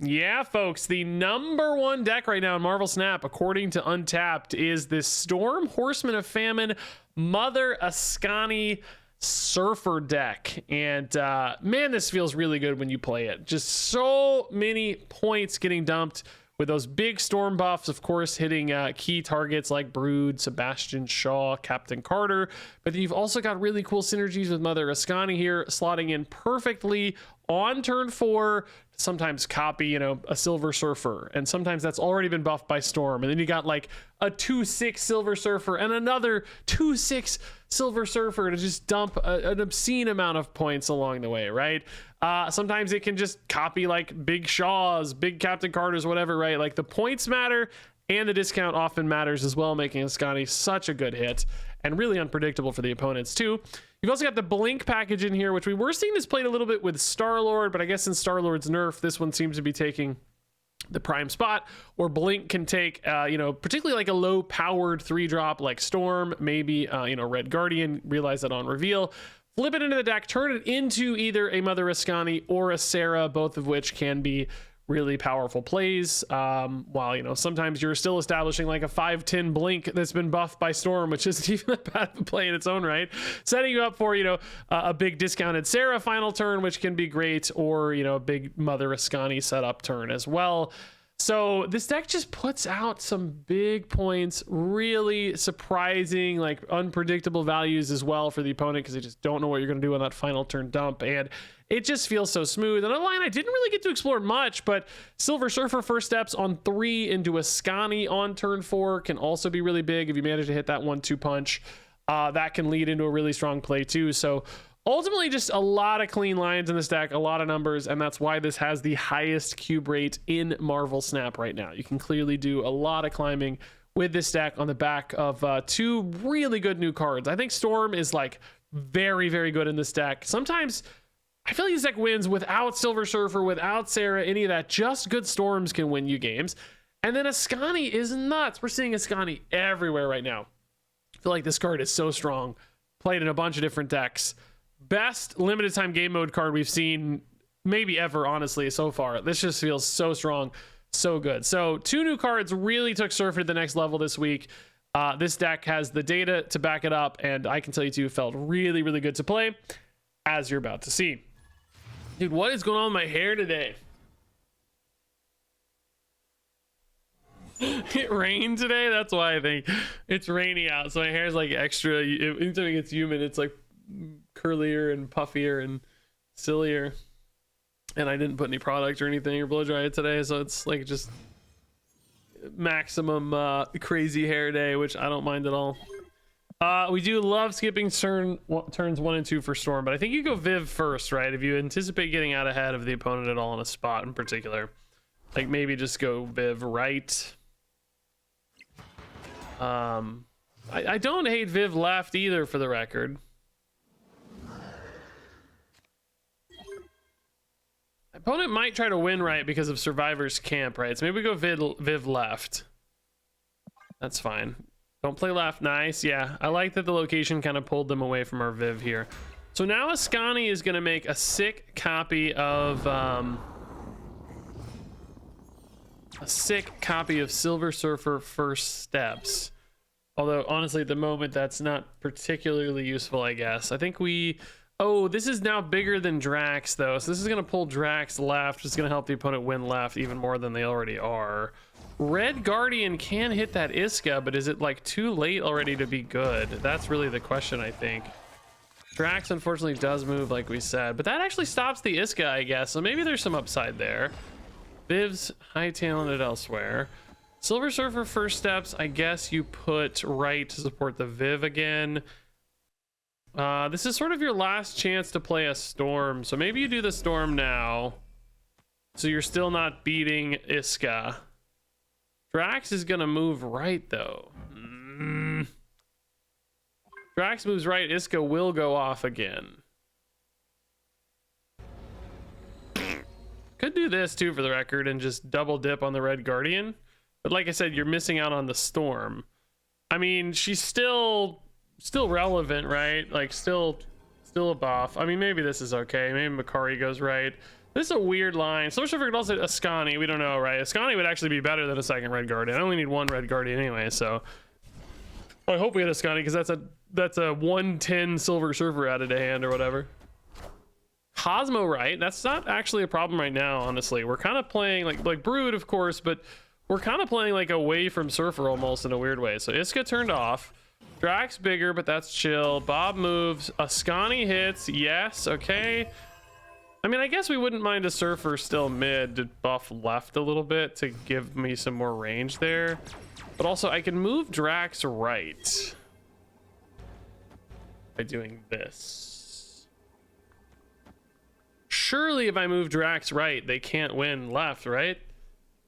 Yeah, folks, the number one deck right now in Marvel Snap, according to Untapped, is this Storm, Horseman of Famine, Mother Askani Surfer deck. And man, this feels really good when you play it. Just so many points getting dumped with those big storm buffs, of course, hitting key targets like Brood, Sebastian Shaw, Captain Carter. But then you've also got really cool synergies with Mother Askani here, slotting in perfectly on turn 4. Sometimes copy, you know, a Silver Surfer, and sometimes that's already been buffed by Storm, and then you got like a 2/6 Silver Surfer and another 2/6 Silver Surfer to just dump an obscene amount of points along the way, right? Sometimes it can just copy like big Shaws, big Captain Carters, whatever, right? Like the points matter, and the discount often matters as well, making Askani such a good hit and really unpredictable for the opponents too. You've also got the Blink package in here, which we were seeing this played a little bit with Star-Lord, but I guess in Star-Lord's nerf, this one seems to be taking the prime spot, or Blink can take, you know, particularly like a low-powered 3-drop like Storm, maybe, you know, Red Guardian, realize that on reveal, flip it into the deck, turn it into either a Mother Askani or a Sarah, both of which can be really powerful plays, while, you know, sometimes you're still establishing like a 5/10 Blink that's been buffed by Storm, which isn't even a bad play in its own right, setting you up for, you know, a big discounted Sarah final turn, which can be great, or, you know, a big Mother Askani setup turn as well. So this deck just puts out some big points, really surprising, like unpredictable values as well for the opponent, because they just don't know what you're going to do on that final turn dump, and it just feels so smooth. And a line I didn't really get to explore much, but Silver Surfer first steps on 3 into Askani on turn 4 can also be really big if you manage to hit that 1-2 punch. That can lead into a really strong play too. So ultimately, just a lot of clean lines in this deck, a lot of numbers, and that's why this has the highest cube rate in Marvel Snap right now. You can clearly do a lot of climbing with this deck on the back of 2 really good new cards. I think Storm is like very, very good in this deck. Sometimes I feel like this deck wins without Silver Surfer, without Sarah, any of that. Just good Storms can win you games. And then Askani is nuts. We're seeing Askani everywhere right now. I feel like this card is so strong. Played in a bunch of different decks. Best limited time game mode card we've seen maybe ever, honestly, so far. This just feels so strong, so good. So 2 new cards really took Surfer to the next level this week. This deck has the data to back it up, and I can tell you too, felt really, really good to play, as you're about to see. Dude, what is going on with my hair today? It rained today. That's why I think it's rainy out, so my hair is like extra. Anytime it gets humid, it's like curlier and puffier and sillier. And I didn't put any product or anything or blow dry it today, so it's like just maximum crazy hair day, which I don't mind at all. We do love skipping turns 1 and 2 for Storm, but I think you go Viv first, right? If you anticipate getting out ahead of the opponent at all in a spot in particular, like maybe just go Viv right. I don't hate Viv left either, for the record. Opponent might try to win right because of Survivor's Camp, right? So maybe we go Viv left. That's fine. Don't play left. Nice. Yeah, I like that the location kind of pulled them away from our Viv here. So now Askani is going to make a sick copy of Silver Surfer First Steps. Although honestly, at the moment, that's not particularly useful, I guess. I think we... Oh, this is now bigger than Drax, though. So this is going to pull Drax left, which is going to help the opponent win left even more than they already are. Red Guardian can hit that Iska, but is it like too late already to be good? That's really the question, I think. Drax unfortunately does move, like we said, but that actually stops the Iska, I guess. So maybe there's some upside there. Viv's high talented elsewhere. Silver Surfer First Steps, I guess you put right to support the Viv again. This is sort of your last chance to play a Storm, so maybe you do the Storm now, so you're still not beating Iska. Drax is gonna move right though. Drax moves right, Iska will go off again. Could do this too, for the record, and just double dip on the Red Guardian, but like I said, you're missing out on the Storm. I mean, she's still relevant, right? Like still a buff. I mean, maybe this is okay. Maybe Makari goes right. This is a weird line. Silver Surfer could also Askani. We don't know, right? Askani would actually be better than a second Red Guardian. I only need one Red Guardian anyway, so I hope we hit Askani because that's a 110 Silver Surfer added to hand or whatever. Cosmo, right? That's not actually a problem right now, honestly. We're kind of playing like Brood, of course, but we're kind of playing like away from Surfer almost in a weird way. So Iska turned off. Drax bigger, but that's chill. Bob moves. Askani hits. Yes, okay. I mean, I guess we wouldn't mind a Surfer still mid to buff left a little bit to give me some more range there. But also, I can move Drax right by doing this. Surely if I move Drax right, they can't win left, right?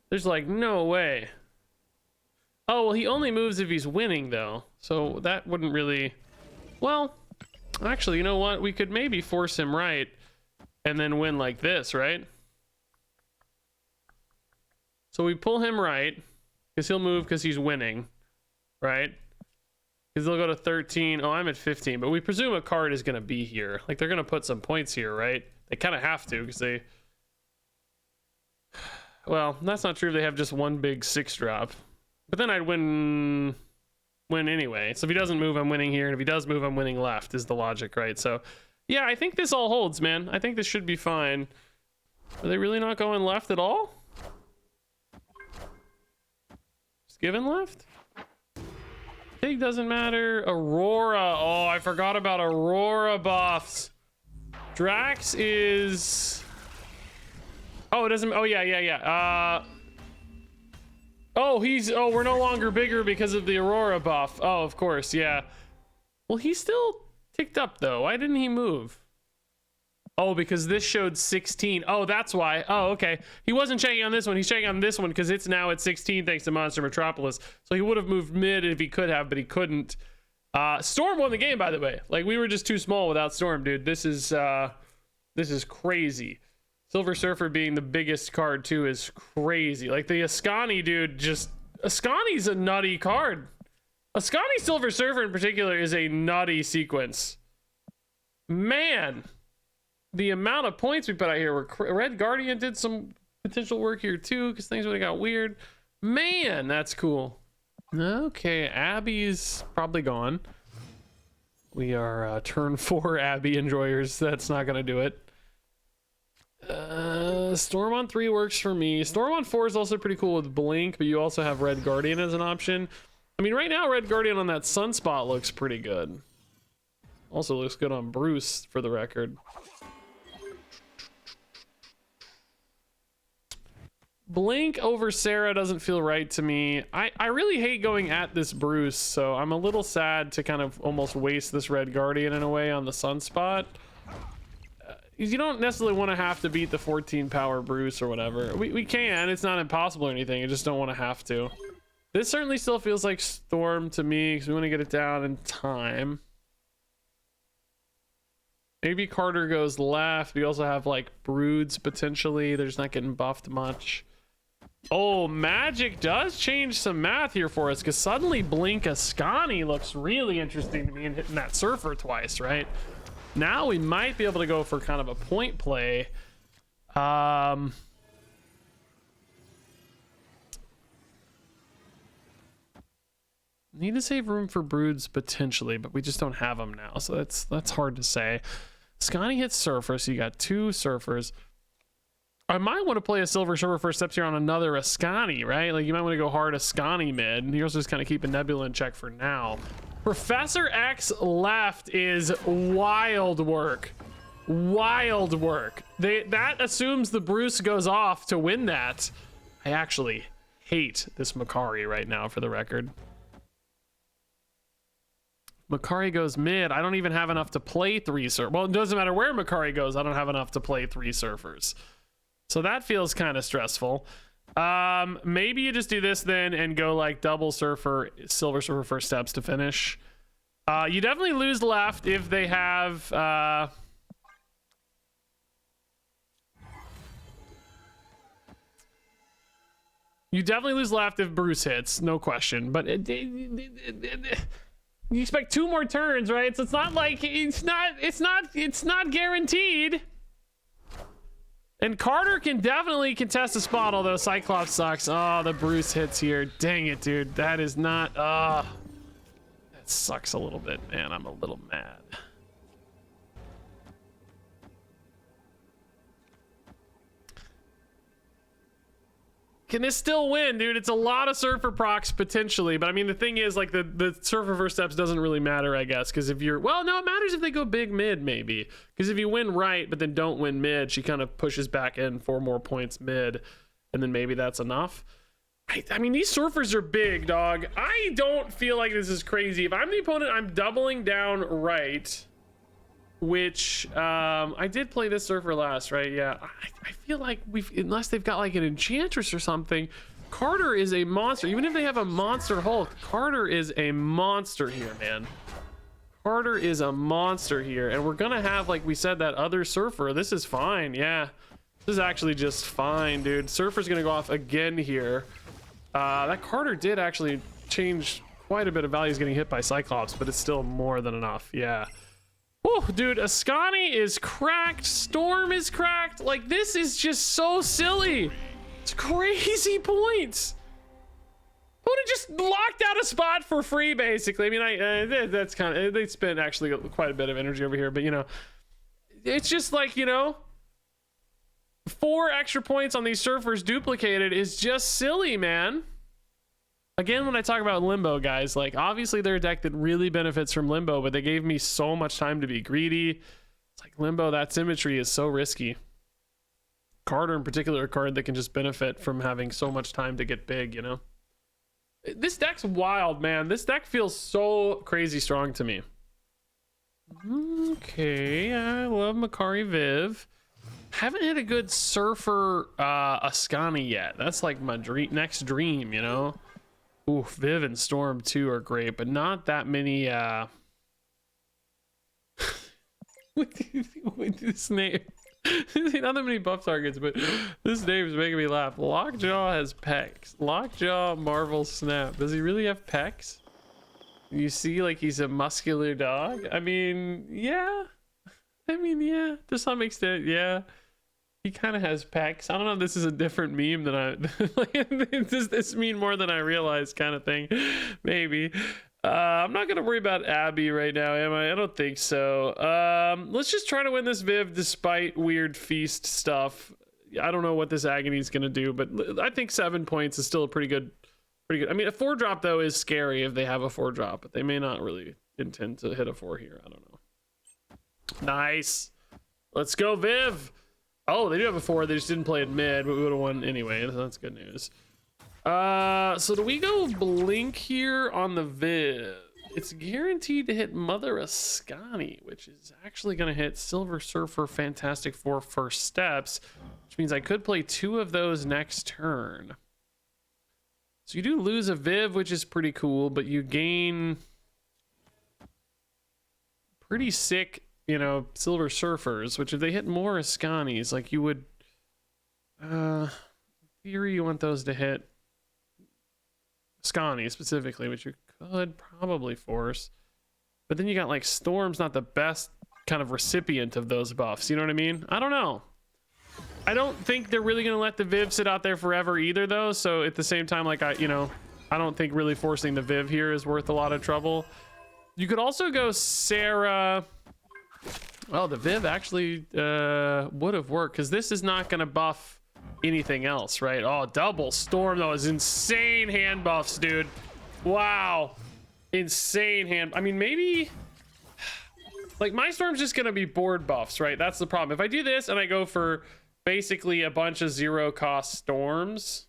There's like no way. Oh, well, he only moves if he's winning, though. So that wouldn't really... Well, actually, you know what? We could maybe force him right and then win like this, right? So we pull him right because he'll move because he's winning, right? Because they'll go to 13. Oh, I'm at 15, but we presume a card is going to be here. Like, they're going to put some points here, right? They kind of have to because they... Well, that's not true if they have just one big 6-drop. But then I'd win anyway. So if he doesn't move, I'm winning here. And if he does move, I'm winning left is the logic, right? So... Yeah, I think this all holds, man. I think this should be fine. Are they really not going left at all? Just giving left? Pig doesn't matter. Aurora. Oh, I forgot about Aurora buffs. Drax is... Oh, it doesn't... Oh, yeah. Oh, he's... Oh, we're no longer bigger because of the Aurora buff. Oh, of course, yeah. Well, he's still... ticked up though. Why didn't he move? Oh, because this showed 16. Oh, that's why. Oh, okay. He wasn't checking on this one. He's checking on this one because it's now at 16 thanks to Monster Metropolis. So he would have moved mid if he could have, but he couldn't. Storm won the game, by the way. Like, we were just too small without Storm, dude. This is crazy. Silver Surfer being the biggest card too is crazy. Like, the Askani dude, just... Askani's a nutty card. Askani Silver Surfer in particular is a nutty sequence. Man, the amount of points we put out here were... Red Guardian did some potential work here too because things would have got weird. Man, that's cool. Okay, Abby's probably gone. We are turn 4 Abby enjoyers. That's not going to do it. Storm on 3 works for me. Storm on 4 is also pretty cool with Blink, but you also have Red Guardian as an option. I mean, right now, Red Guardian on that Sunspot looks pretty good. Also looks good on Bruce, for the record. Blink over Sarah doesn't feel right to me. I really hate going at this Bruce, so I'm a little sad to kind of almost waste this Red Guardian in a way on the Sunspot. You don't necessarily want to have to beat the 14 power Bruce or whatever. We can, it's not impossible or anything, I just don't want to have to. This certainly still feels like Storm to me because we want to get it down in time. Maybe Carter goes left. We also have like Broods potentially. They're just not getting buffed much. Oh, Magic does change some math here for us because suddenly Blink Askani looks really interesting to me in hitting that Surfer twice, right? Now we might be able to go for kind of a point play. Need to save room for Broods potentially, but we just don't have them now, so that's hard to say. Askani hits Surfer, so you got 2 Surfers. I might want to play a Silver Surfer first steps here on another Askani, right? Like, you might want to go hard Askani mid. You're also just kind of keep a Nebula in check for now. Professor X left is wild work. Wild work. That assumes the Bruce goes off to win that. I actually hate this Makari right now, for the record. Makari goes mid. I don't even have enough to play 3 surfers. Well, it doesn't matter where Makari goes. I don't have enough to play 3 surfers. So that feels kind of stressful. Maybe you just do this then and go like double Surfer, Silver Surfer first steps to finish. You definitely lose left if they have... You definitely lose left if Bruce hits, no question. But you expect 2 more turns, right? So it's not like it's not guaranteed. And Carter can definitely contest a spot, although Cyclops sucks. Oh, the Bruce hits here. Dang it, dude. That is not... that sucks a little bit, man. I'm a little mad. Can this still win, dude? It's a lot of Surfer procs potentially, but I mean the thing is, like, the Surfer first steps doesn't really matter, I guess, because if you're, well, no, it matters if they go big mid, maybe, because if you win right but then don't win mid, she kind of pushes back in 4 more points mid, and then maybe that's enough. I mean, these Surfers are big, dog. I don't feel like this is crazy. If I'm the opponent, I'm doubling down right, which I did play this Surfer last, right? Yeah, I feel like unless they've got like an Enchantress or something, Carter is a monster. Even if they have a monster Hulk, Carter is a monster here, man. Carter is a monster here, and we're gonna have, like we said, that other Surfer. This is fine. Yeah, this is actually just fine, dude. Surfer's gonna go off again here. That Carter did actually change quite a bit of value. He's getting hit by Cyclops, but it's still more than enough. Yeah. Oh, dude, Askani is cracked. Storm is cracked. Like, this is just so silly. It's crazy points. I would have just locked out a spot for free, basically. I mean, that's kind of, they spent actually quite a bit of energy over here, but, you know, it's just like, you know, 4 extra points on these Surfers duplicated is just silly, man. Again, when I talk about Limbo, guys, like, obviously they're a deck that really benefits from Limbo, but they gave me so much time to be greedy. It's like, Limbo, that symmetry is so risky. Carter in particular, a card that can just benefit from having so much time to get big, you know? This deck's wild, man. This deck feels so crazy strong to me. Okay, I love Makari Viv. Haven't hit a good Surfer Askani yet. That's like my next dream, you know? Ooh, Viv and Storm too are great, but not that many with this name. Not that many buff targets, but this name is making me laugh. Lockjaw has pecs. Lockjaw Marvel Snap. Does he really have pecs? You see, like, he's a muscular dog. I mean, yeah. Yeah, to some extent, yeah. He kind of has pecs. I don't know if this is a different meme than does this mean more than I realize kind of thing? Maybe. I'm not going to worry about Abby right now, am I? I don't think so. Let's just try to win this Viv despite weird feast stuff. I don't know what this Agony is going to do, but I think 7 points is still a pretty good. I mean, a 4-drop, though, is scary if they have a 4-drop, but they may not really intend to hit a 4 here. I don't know. Nice. Let's go, Viv. Oh, they do have a 4. They just didn't play it mid, but we would have won anyway. So that's good news. So do we go Blink here on the Viv? It's guaranteed to hit Mother Askani, which is actually going to hit Silver Surfer Fantastic Four first steps, which means I could play 2 of those next turn. So you do lose a Viv, which is pretty cool, but you gain pretty sick, you know, Silver Surfers, which if they hit more Askanis, like you would, in theory, you want those to hit Askani specifically, which you could probably force. But then you got like Storm's not the best kind of recipient of those buffs. You know what I mean? I don't know. I don't think they're really going to let the Viv sit out there forever either, though. So at the same time, like, I don't think really forcing the Viv here is worth a lot of trouble. You could also go Sarah. Well, the Viv actually would have worked because this is not going to buff anything else, right? Oh, double Storm, though, is insane hand buffs, dude. Wow. Insane hand. I mean, maybe like my Storm's just going to be board buffs, right? That's the problem. If I do this and I go for basically a bunch of 0-cost Storms,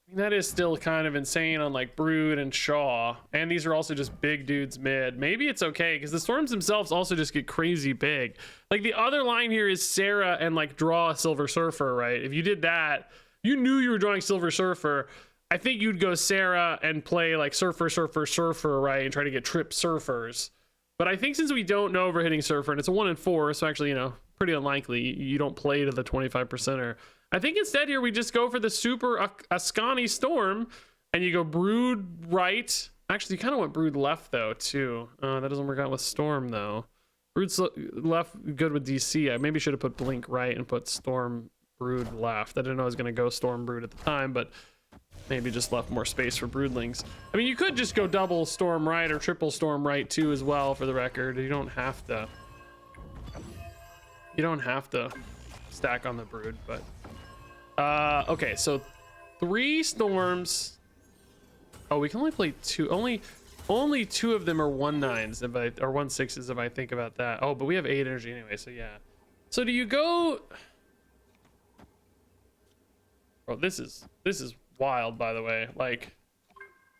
I mean, that is still kind of insane on like Brood and Shaw, and these are also just big dudes mid. Maybe it's okay because the Storms themselves also just get crazy big. Like the other line here is Sarah and like draw a Silver Surfer, right? If you did that, you knew you were drawing Silver Surfer. I think you'd go Sarah and play like Surfer, right, and try to get trip Surfers. But I think since we don't know over hitting Surfer, and it's a 1 in 4, so actually, you know, pretty unlikely you don't play to the 25%er. I think instead here we just go for the super Askani Storm, and you go Brood right. Actually, you kind of want Brood left though too. That doesn't work out with Storm though. Brood's left good with DC. I maybe should have put Blink right and put Storm Brood left. I didn't know I was going to go Storm Brood at the time, but maybe just left more space for Broodlings. I mean, you could just go double Storm right or triple Storm right too as well, for the record. You don't have to. You don't have to stack on the Brood, but okay, so 3 Storms. Oh, we can only play 2. Only 2 of them are 1/9s if I, or 1/6s if I think about that. Oh, but we have 8 energy anyway, so yeah. So do you go? Oh, this is wild, by the way. Like,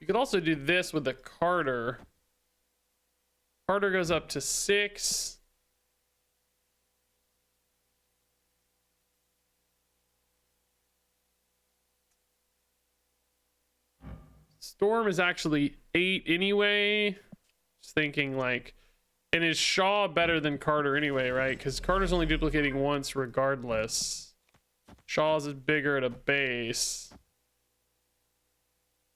you could also do this with the Carter. Carter goes up to 6. Storm is actually 8 anyway. Just thinking like, and is Shaw better than Carter anyway, right? Because Carter's only duplicating once regardless. Shaw's is bigger at a base.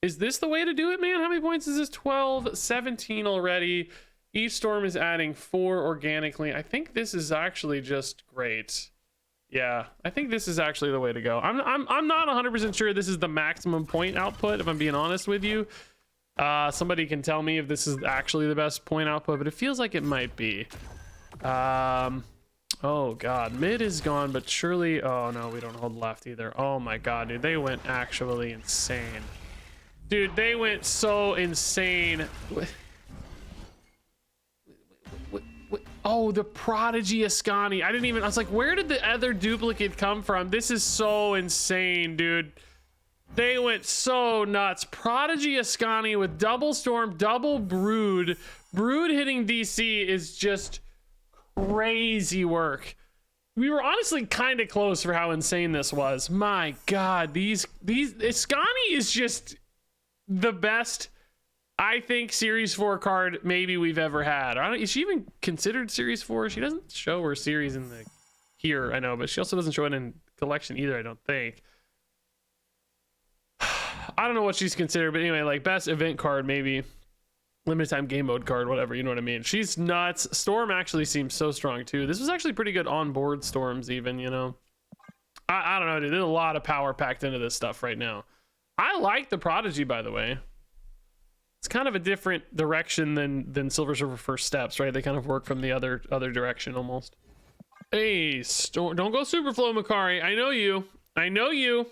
Is this the way to do it, man? How many points is this? 12, 17 already. Each Storm is adding 4 organically. I think this is actually just great. Yeah, I think this is actually the way to go. I'm not 100% sure this is the maximum point output, if I'm being honest with you. Somebody can tell me if this is actually the best point output, but it feels like it might be. Oh god, mid is gone, but surely, oh no, we don't hold left either. Oh my god, dude, they went actually insane. Dude, they went so insane. Oh, the Prodigy Askani. I was like, where did the other duplicate come from? This is so insane, dude. They went so nuts. Prodigy Askani with double Storm, double Brood. Brood hitting DC is just crazy work. We were honestly kind of close for how insane this was. My god, these Askani is just the best, I think, Series 4 card maybe we've ever had. Is she even considered Series 4? She doesn't show her series in the here, I know, but she also doesn't show it in collection either, I don't think. I don't know what she's considered, but anyway, like best event card, maybe limited time game mode card, whatever, you know what I mean. She's nuts. Storm actually seems so strong too. This was actually pretty good on board Storms even, you know. I don't know, dude. There's a lot of power packed into this stuff right now. I like the Prodigy, by the way. It's kind of a different direction than Silver Surfer First Steps, right? They kind of work from the other direction almost. Hey, Storm, don't go Superflow, Makari. I know you. I know you.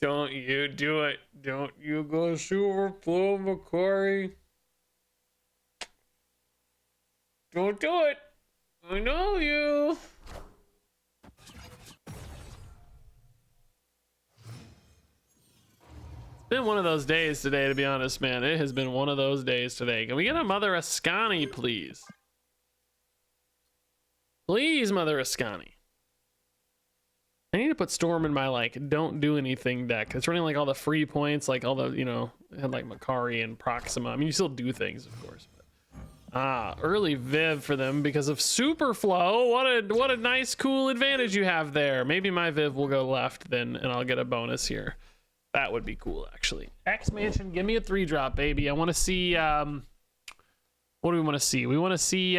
Don't you do it. Don't you go Superflow, Makari. Don't do it. I know you. Been one of those days today, to be honest, man. It has been one of those days today. Can we get a Mother Askani, please? Please, Mother Askani. I need to put Storm in my like don't do anything deck. It's running like all the free points, like all the, you know, it had like Makari and Proxima. I mean, you still do things, of course. But, early Viv for them because of Superflow. What a nice, cool advantage you have there. Maybe my Viv will go left then, and I'll get a bonus here. That would be cool, actually. X-Mansion, give me a 3-drop, baby. I want to see, what do we want to see? We want to see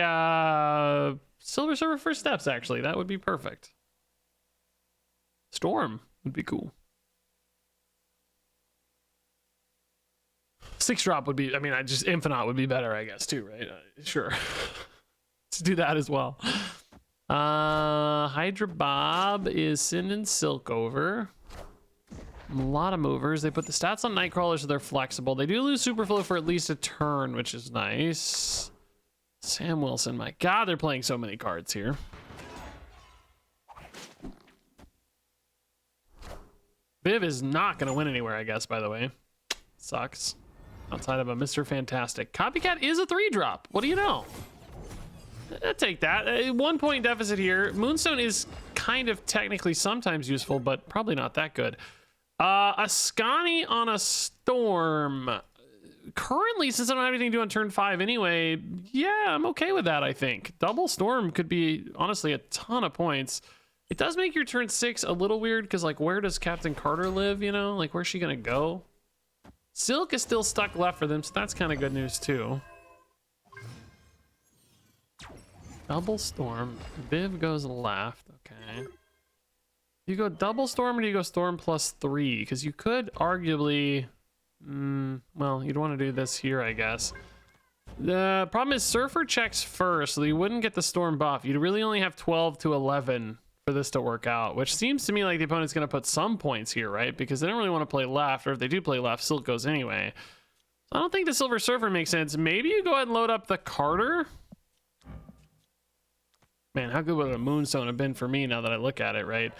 Silver Surfer First Steps, actually. That would be perfect. Storm would be cool. 6-drop would be, I mean, Infinite would be better, I guess, too, right? Sure. Let's do that as well. Hydra Bob is sending Silk over. A lot of movers. They put the stats on Nightcrawler so they're flexible. They do lose Superflow for at least a turn, which is nice. Sam Wilson, my god, they're playing so many cards here. Viv is not going to win anywhere, I guess, by the way. Sucks. Outside of a Mr. Fantastic. Copycat is a 3-drop. What do you know? I'll take that. 1 point deficit here. Moonstone is kind of technically sometimes useful, but probably not that good. Askani on a Storm. Currently, since I don't have anything to do on turn 5 anyway, yeah, I'm okay with that, I think. Double Storm could be, honestly, a ton of points. It does make your turn 6 a little weird, because, like, where does Captain Carter live, you know? Like, where's she gonna go? Silk is still stuck left for them, so that's kind of good news, too. Double storm. Viv goes left. Okay. You go double storm or do you go storm +3? Because you could arguably... well, you'd want to do this here, I guess. The problem is Surfer checks first, so you wouldn't get the storm buff. You'd really only have 12 to 11 for this to work out, which seems to me like the opponent's going to put some points here, right? Because they don't really want to play left, or if they do play left, Silk goes anyway. So I don't think the Silver Surfer makes sense. Maybe you go ahead and load up the Carter. Man, how good would a Moonstone have been for me now that I look at it, right?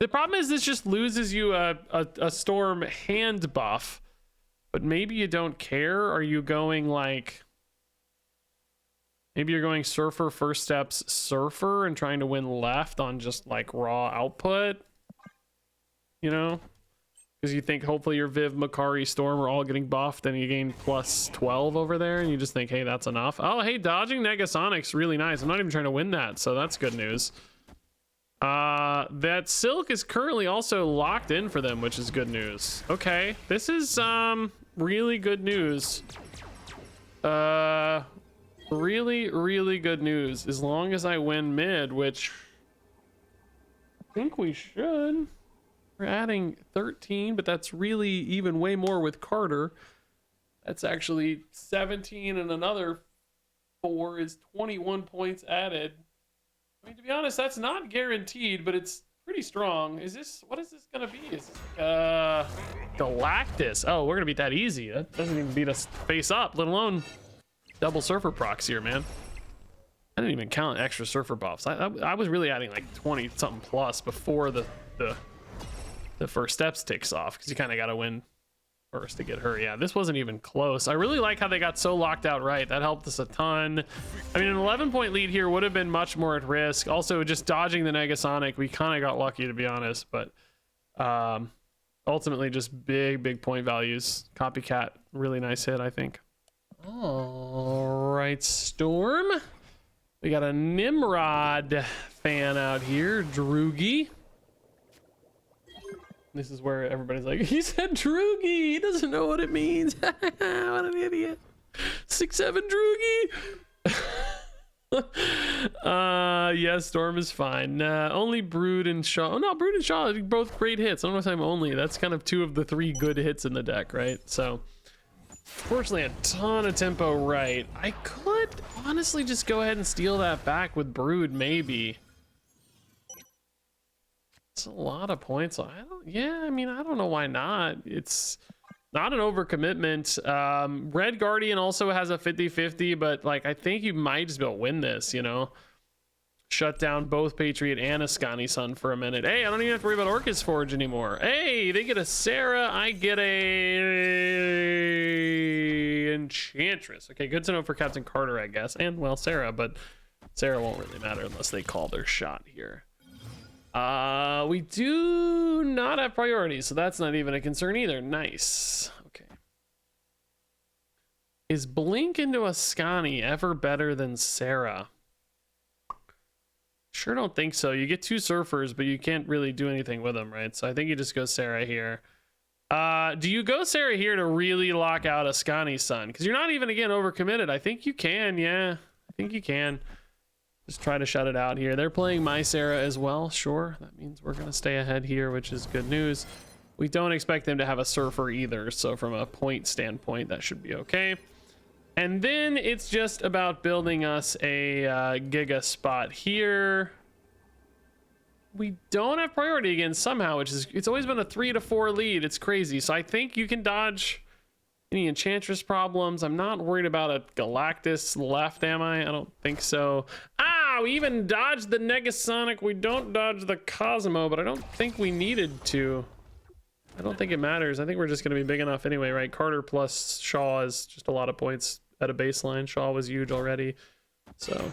The problem is this just loses you a Storm hand buff, but maybe you don't care. Are you going like... Maybe you're going Surfer first steps Surfer and trying to win left on just like raw output, you know? Because you think hopefully your Viv, Makari, Storm are all getting buffed and you gain +12 over there and you just think, hey, that's enough. Oh, hey, dodging Negasonic's really nice. I'm not even trying to win that, so that's good news. That Silk is currently also locked in for them, which is good news. Okay, this is really good news. Really good news, as long as I win mid, which I think we should. We're adding 13, but that's really even way more with Carter. That's actually 17 and another 4 is 21 points added. I mean, to be honest, that's not guaranteed, but it's pretty strong. Is this, what is this gonna be? Is this Galactus? Oh, we're gonna beat that easy. That doesn't even beat us face up, let alone double Surfer procs here, man. I didn't even count extra Surfer buffs. I was really adding like 20 something plus before the first steps ticks off, because you kind of got to win first to get her. Yeah, this wasn't even close. I really like how they got so locked out right. That helped us a ton. I mean, an 11-point lead here would have been much more at risk. Also, just dodging the Negasonic, we kind of got lucky, to be honest, but ultimately just big point values. Copycat, really nice hit, I think. All right, Storm. We got a Nimrod fan out here, Droogie. This is where everybody's like, he said Droogie, he doesn't know what it means. What an idiot. 6'7" Droogie. Yes, Storm is fine. Only Brood and Shaw. Oh no, Brood and Shaw are both great hits. I don't know if I'm only. That's kind of 2 of the 3 good hits in the deck, right? So fortunately, a ton of tempo right. I could honestly just go ahead and steal that back with Brood, maybe. It's a lot of points. I mean, I don't know why not. It's not an overcommitment. Red Guardian also has a 50-50, but like, I think you might just be able to win this, you know? Shut down both Patriot and Askani Sun for a minute. Hey, I don't even have to worry about Orcus Forge anymore. Hey, they get a Sarah, I get a Enchantress. Okay, good to know for Captain Carter, I guess. And, well, Sarah, but Sarah won't really matter unless they call their shot here. We do not have priorities, so that's not even a concern either. Nice. Okay. Is Blink into Askani ever better than Sarah? Sure don't think so. You get 2 Surfers, but you can't really do anything with them, right? So I think you just go Sarah here. Do you go Sarah here to really lock out Askani Sun? Because you're not even, again, overcommitted. I think you can, yeah. I think you can. Just try to shut it out here. They're playing my Sarah as well. Sure, that means we're going to stay ahead here, which is good news. We don't expect them to have a Surfer either, so from a point standpoint, that should be okay. And then it's just about building us a Giga spot here. We don't have priority again somehow, which is, it's always been a 3 to 4 lead. It's crazy. So I think you can dodge any Enchantress problems. I'm not worried about a Galactus left, am I? I don't think so. Ah, we even dodged the Negasonic. We don't dodge the Cosmo, but I don't think we needed to. I don't think it matters. I think we're just going to be big enough anyway, right? Carter plus Shaw is just a lot of points at a baseline. Shaw was huge already. So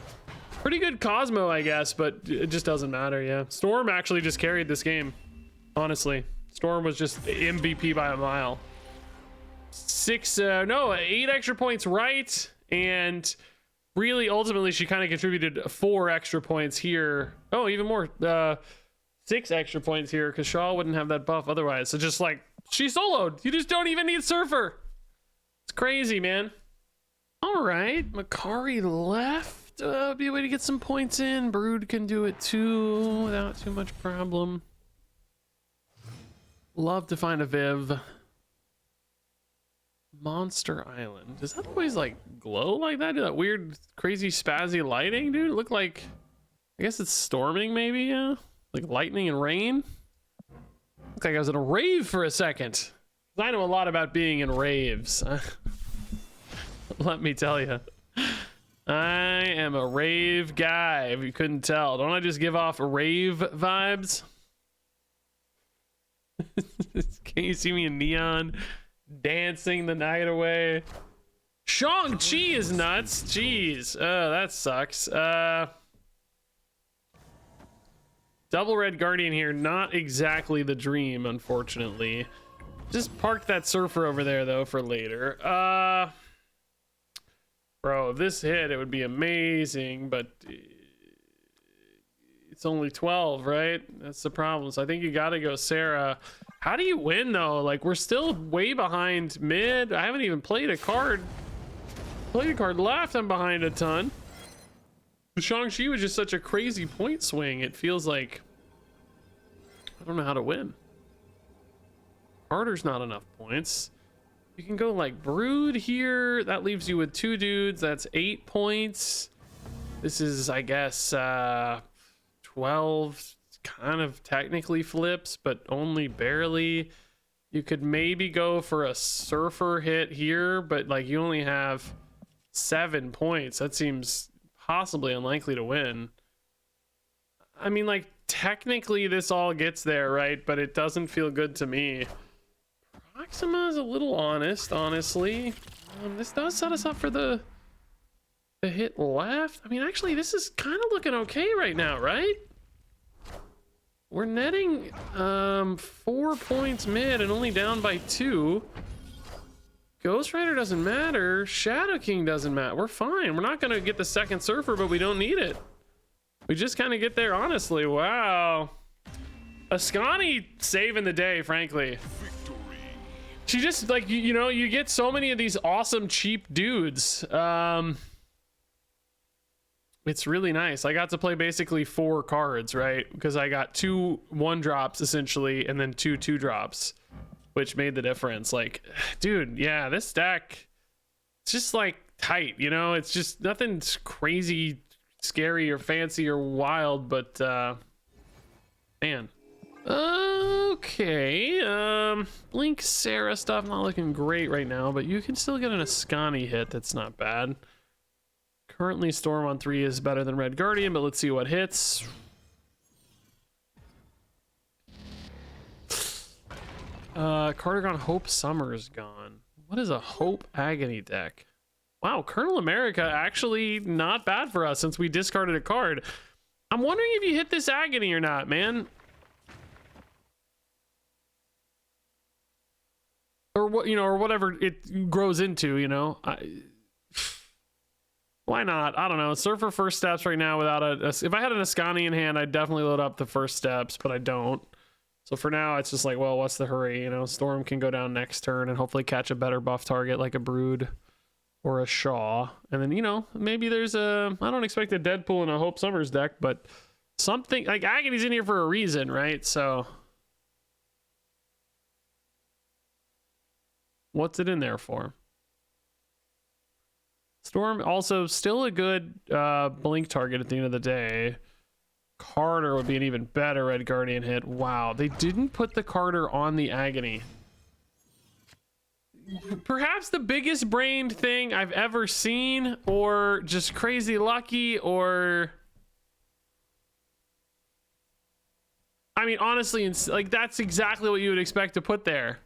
pretty good Cosmo, I guess, but it just doesn't matter, yeah. Storm actually just carried this game, honestly. Storm was just MVP by a mile. 8 extra points right, and really ultimately she kind of contributed 4 extra points here. Oh, even more, 6 extra points here, because Shaw wouldn't have that buff otherwise. So just like, she soloed. You just don't even need Surfer. It's crazy, man. All right, Makari left. left would be a way to get some points in. Brood can do it too without too much problem. Love to find a Viv. Monster Island. Does that always like glow like that? Do that weird, crazy, spazzy lighting, dude? It looked like, I guess it's storming maybe, yeah? Like lightning and rain? Looked like I was in a rave for a second. I know a lot about being in raves. Let me tell you. I am a rave guy, if you couldn't tell. Don't I just give off rave vibes? Can you see me in neon dancing the night away? Shang-Chi is nuts. Jeez. That sucks. Double red guardian here. Not exactly the dream, unfortunately. Just parked that surfer over there though for later. Bro, if this hit, it would be amazing, but it's only 12, right? That's the problem. So I think you gotta go Sarah. How do you win though? Like, we're still way behind mid. I haven't even played a card. Played a card left. I'm behind a ton. Shang-Chi was just such a crazy point swing. It feels like I don't know how to win. Carter's not enough points. You can go like Brood here. That leaves you with 2 dudes. That's 8 points. This is, I guess, 12. Kind of technically flips, but only barely. You could maybe go for a surfer hit here, but like you only have 7 points. That seems possibly unlikely to win. I mean, like, technically this all gets there, right? But it doesn't feel good to me. Proxima is a little honest, honestly. This does set us up for the hit left. I mean, actually, this is kind of looking okay right now, right? We're netting 4 points mid and only down by 2. Ghost Rider doesn't matter. Shadow King doesn't matter. We're fine. We're not going to get the second surfer, but we don't need it. We just kind of get there, honestly. Wow. Askani saving the day, frankly. She just, like, you know, you get so many of these awesome cheap dudes. It's really nice. I got to play basically 4 cards, right? Because I got 2 1-drops essentially, and then 2 2-drops, which made the difference. Like, dude, yeah, this deck, it's just like tight, you know? It's just nothing crazy, scary, or fancy, or wild, but man. Okay, Blink Sarah stuff not looking great right now, but you can still get an Askani hit. That's not bad. Currently Storm on 3 is better than Red Guardian, but let's see what hits. Carter gone. Hope Summer's gone. What is a Hope Agony deck? Wow, Colonel America actually not bad for us since we discarded a card. I'm wondering if you hit this Agony or not, man. Or what, you know, or whatever it grows into, you know. Why not? I don't know. Surfer first steps right now without if I had an Askani in hand, I'd definitely load up the first steps, but I don't. So for now, it's just like, well, what's the hurry? You know, Storm can go down next turn and hopefully catch a better buff target like a Brood or a Shaw. And then, you know, maybe there's I don't expect a Deadpool in a Hope Summers deck, but something like Agony's in here for a reason, right? So what's it in there for? Storm also still a good blink target at the end of the day. Carter would be an even better Red Guardian hit. Wow, they didn't put the Carter on the Agony. Perhaps the biggest brained thing I've ever seen, or just crazy lucky, or I mean, honestly, like that's exactly what you would expect to put there.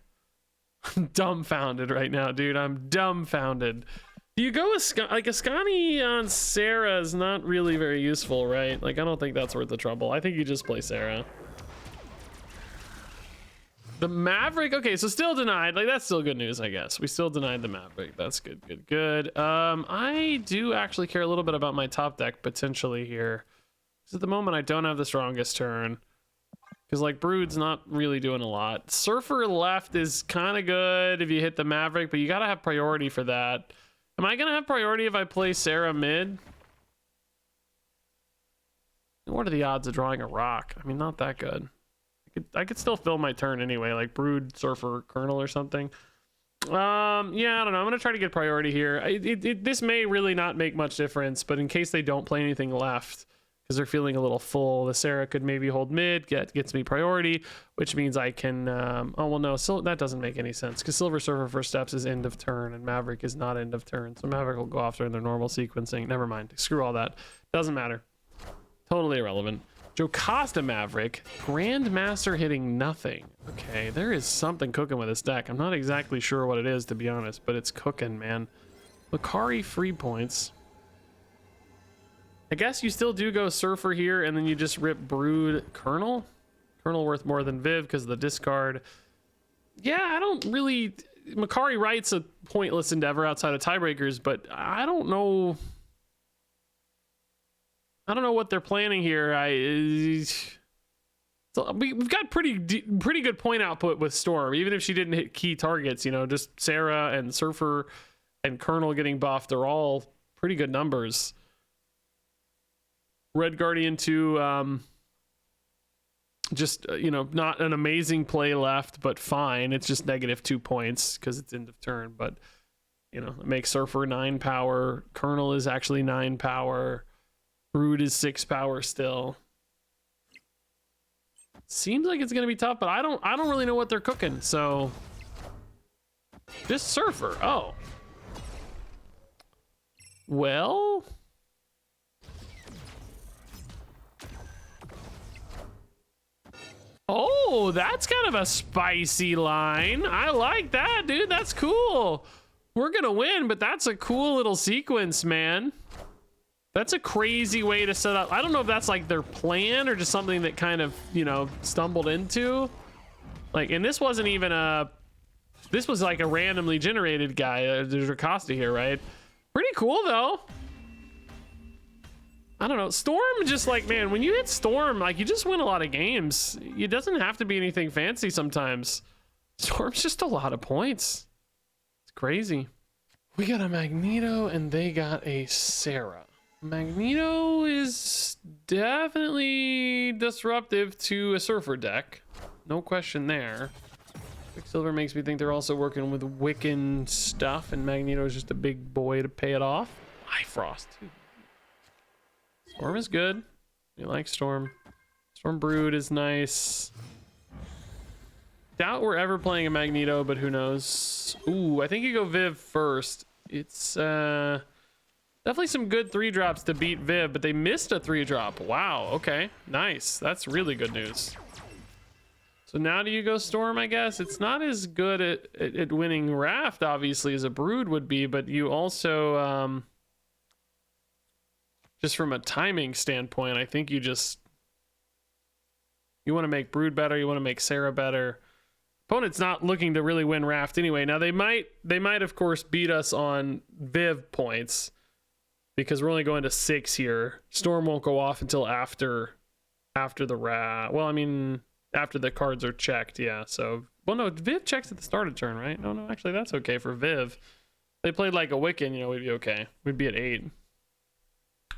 I'm dumbfounded right now, dude. I'm dumbfounded. You go like Askani on Sarah is not really very useful, right? Like, I don't think that's worth the trouble. I think you just play Sarah. The Maverick, okay, so still denied. Like, that's still good news, I guess. We still denied the Maverick. That's good, good, good. I do actually care a little bit about my top deck potentially here. Because at the moment, I don't have the strongest turn. Because, like, Brood's not really doing a lot. Surfer left is kind of good if you hit the Maverick, but you got to have priority for that. Am I going to have priority if I play Sarah mid? What are the odds of drawing a rock? I mean, not that good. I could still fill my turn anyway, like Brood, Surfer, Colonel or something. Yeah, I don't know. I'm gonna try to get priority here. This may really not make much difference, but in case they don't play anything left, because they're feeling a little full, the Sarah could maybe hold mid, gets me priority, which means I can, oh, well, no, so that doesn't make any sense, because Silver Surfer first steps is end of turn, and Maverick is not end of turn, so Maverick will go off during their normal sequencing. Never mind, screw all that. Doesn't matter. Totally irrelevant. Jocasta Maverick, Grandmaster hitting nothing. Okay, there is something cooking with this deck. I'm not exactly sure what it is, to be honest, but it's cooking, man. Makari free points. I guess you still do go Surfer here, and then you just rip Brood Colonel. Colonel worth more than Viv because of the discard. Yeah, I don't really... Makari Wright's a pointless endeavor outside of tiebreakers, but I don't know... I don't know what they're planning here. So we've got pretty good point output with Storm, even if she didn't hit key targets. You know, just Sarah and Surfer and Colonel getting buffed are all pretty good numbers. Red Guardian 2, just you know, not an amazing play left, but fine. It's just -2 points because it's end of turn. But you know, it makes Surfer 9 power. Colonel is actually 9 power. Brood is 6 power still. Seems like it's gonna be tough, but I don't really know what they're cooking, so just Surfer. Oh. Well. Oh, that's kind of a spicy line. I like that, dude. That's cool. We're gonna win, but that's a cool little sequence, man. That's a crazy way to set up. I don't know if that's like their plan or just something that kind of, you know, stumbled into. Like, and this wasn't even this was like a randomly generated guy. There's Jocasta here, right? Pretty cool though. I don't know. Storm, just like, man, when you hit Storm, like, you just win a lot of games. It doesn't have to be anything fancy sometimes. Storm's just a lot of points. It's crazy. We got a Magneto and they got a Sarah. Magneto is definitely disruptive to a Surfer deck. No question there. Quicksilver makes me think they're also working with Wiccan stuff, and Magneto is just a big boy to pay it off. Bifrost, too. Storm is good. We like Storm. Storm Brood is nice. Doubt we're ever playing a Magneto, but who knows? Ooh, I think you go Viv first. It's definitely some good 3-drops to beat Viv, but they missed a 3-drop. Wow, okay, nice. That's really good news. So now do you go Storm, I guess? It's not as good at winning Raft, obviously, as a Brood would be, but you also, just from a timing standpoint, I think you want to make Brood better, you want to make Sarah better. Opponent's not looking to really win Raft anyway. Now they might of course beat us on Viv points because we're only going to 6 here. Storm won't go off until after the Raft. Well, I mean, after the cards are checked, yeah. So, well, no, Viv checks at the start of turn, right? No, actually that's okay for Viv. They played like a Wiccan, you know, we'd be okay. We'd be at 8.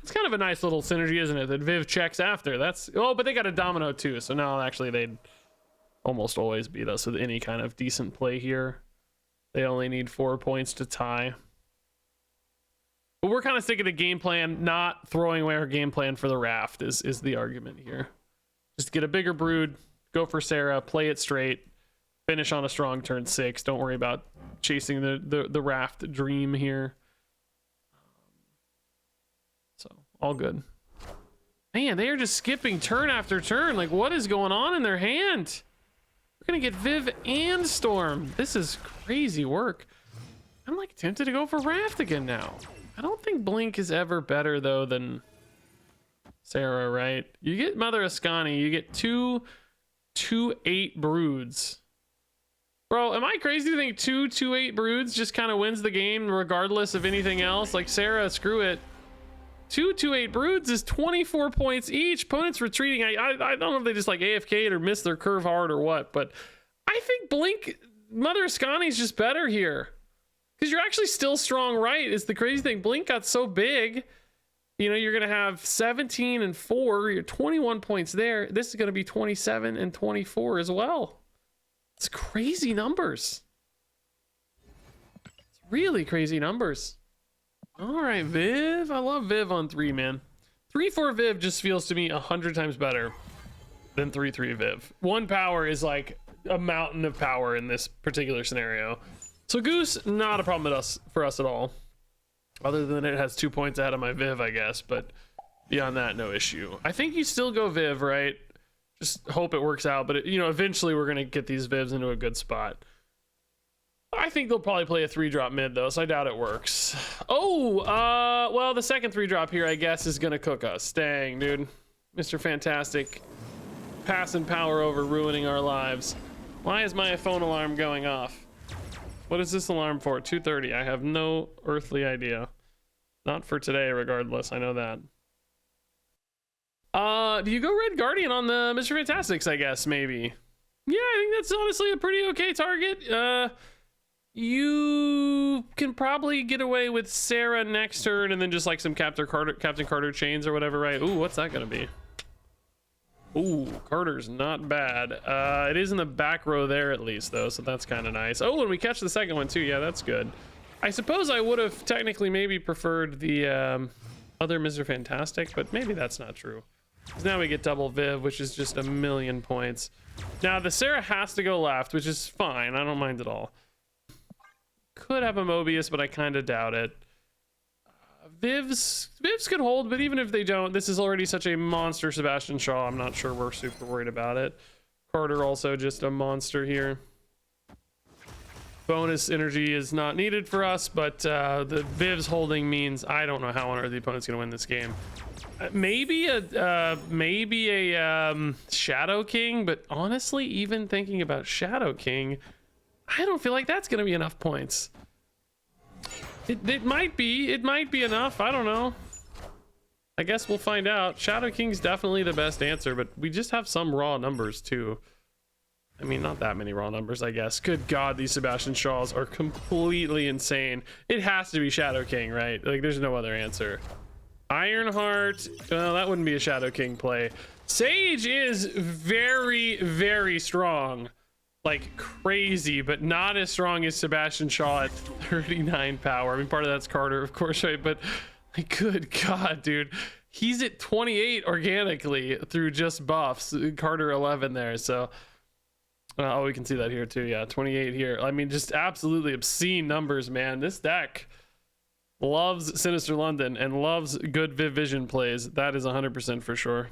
It's kind of a nice little synergy, isn't it? That Viv checks after. That's, oh, but they got a Domino too. So now actually they'd almost always beat us with any kind of decent play here. They only need 4 points to tie. But we're kind of sticking to game plan, not throwing away our game plan for the Raft is the argument here. Just get a bigger Brood, go for Sarah, play it straight, finish on a strong turn 6. Don't worry about chasing the Raft dream here. So, all good. Man, they are just skipping turn after turn. Like, what is going on in their hand? We're gonna get Viv and Storm. This is crazy work. I'm like tempted to go for Raft again now. I don't think Blink is ever better though than Sarah, right? You get Mother Askani, you get two 8 Broods. Bro, am I crazy to think 2 8 Broods just kind of wins the game regardless of anything else? Like, Sarah, screw it. 2 8 Broods is 24 points each. Opponent's retreating. I don't know if they just like AFK'd or missed their curve hard or what, but I think Blink Mother Askani is just better here because you're actually still strong, right? It's the crazy thing. Blink got so big You know, you're going to have 17 and 4. You're 21 points there. This is going to be 27 and 24 as well. It's crazy numbers. It's really crazy numbers. All right, Viv. I love Viv on 3, man. 3-4 Viv just feels to me 100 times better than 3-3 Viv. 1 power is like a mountain of power in this particular scenario. So Goose, not a problem for us at all. Other than it has 2 points ahead of my Viv, I guess. But beyond that, no issue. I think you still go Viv, right? Just hope it works out. But, you know, eventually we're going to get these Vivs into a good spot. I think they'll probably play a 3-drop mid, though, so I doubt it works. Oh, well, the second 3-drop here, I guess, is going to cook us. Dang, dude. Mr. Fantastic. Passing power over, ruining our lives. Why is my phone alarm going off? What is this alarm for? 2:30. I have no earthly idea. Not for today, regardless. I know that. Do you go Red Guardian on the Mr. Fantastics, I guess, maybe? Yeah, I think that's honestly a pretty okay target. You can probably get away with Sarah next turn and then just like some Captain Carter chains or whatever, right? Ooh, what's that gonna be? Ooh, Carter's not bad. It is in the back row there at least, though, so that's kind of nice. Oh, and we catch the second one too. Yeah, that's good. I suppose I would have technically maybe preferred the other Mr. Fantastic, but maybe that's not true. Because now we get double Viv, which is just 1,000,000 points. Now the Sarah has to go left, which is fine. I don't mind at all. Could have a Mobius, but I kind of doubt it. Vivs could hold, but even if they don't, this is already such a monster Sebastian Shaw. I'm not sure we're super worried about it. Carter also just a monster here. Bonus energy is not needed for us, but the Vivs holding means I don't know how on earth the opponent's gonna win this game. Maybe a Shadow King, but honestly, even thinking about Shadow King, I don't feel like that's gonna be enough points. It might be enough. I don't know. I guess we'll find out. Shadow King's definitely the best answer, but we just have some raw numbers too. I mean, not that many raw numbers, I guess. Good God, these Sebastian Shaws are completely insane. It has to be Shadow King, right? Like, there's no other answer. Ironheart, well, that wouldn't be a Shadow King play. Sage is very, very strong. Like crazy, but not as strong as Sebastian Shaw at 39 power. I mean, part of that's Carter, of course, right? But like, good God, dude, he's at 28 organically through just buffs. Carter 11 there, so oh, we can see that here too. Yeah, 28 here. I mean, just absolutely obscene numbers, man. This deck loves Sinister London and loves good Viv Vision plays. That is 100% for sure.